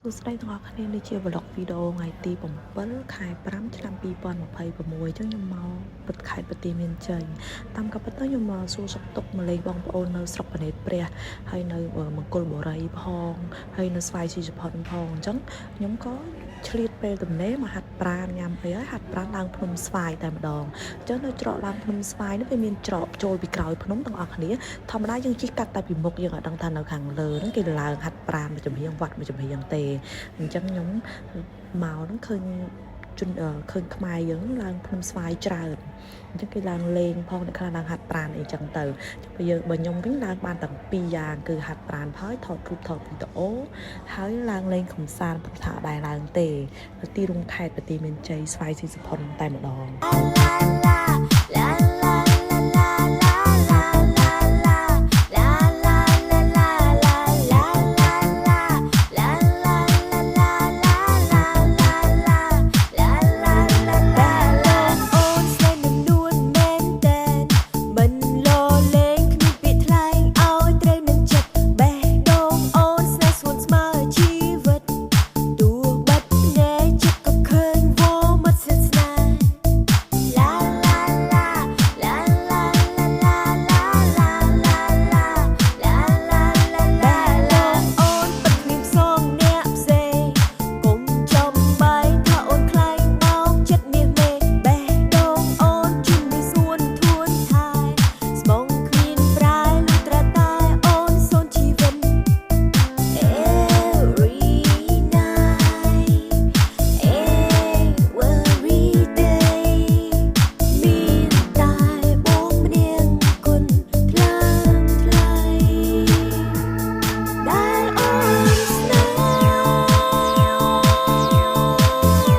សួស្តីទាំងអស់គ្នានេះជា vlog វីដេអូថ្ងៃទី7ខែ5ឆ្នាំ2026អញ្ចឹងខ្ញុំមកពិតខេត្តបន្ទាយមានជ័យតាមក៏ប៉ុន្តែខ្ញុំមកសួរសុខទុក្ខមកលេងបងប្អូននៅស្រុកបណេតព្រះហើយនៅមង្គលបុរីផងហើយនៅស្វាយស៊ីសុផុនផងអញ្ចឹងខ្ញុំក៏ឆ្លៀតពេលទំនេរមកហាត់ប្រាណញ៉ាំអីហើយហាត់ប្រាណឡើងភ្នំស្វាយតែម្ដងអញ្ចឹងនៅច្រកឡើងភ្នំស្វាយនេះវាមានច្រកចូលពីក្រោយភ្នំទាំងអស់គ្នាធម្មតាយើងជិះកាត់តែពីមុខយើងអត់ដឹងថានៅខាងលើហ្នឹងគេឡើងហាត់ប្រាណមួយចំហៀងវត្តមួយចំហៀងទេអញ្ចឹងខ្ញុំមកហ្នឹងឃើញឃើញខ្មែរយើងឡើងភ្នំស្វាយច្រើនអញ្ចឹងគេឡើងលេងផងអ្នកខ្លះឡើងហាត់ប្រាណអីចឹងទៅបើខ្ញុំវិញឡើងបានទាំងពីរយ៉ាងគឺហាត់ប្រាណហើយថតរូបថតវីដេអូហើយឡើងលេងកំសាន្តព្រោះថាដែរឡើងទេនៅទីរួមខេត្តបន្ទាយមានជ័យស្វាយស៊ីសុផុនតែម្ដង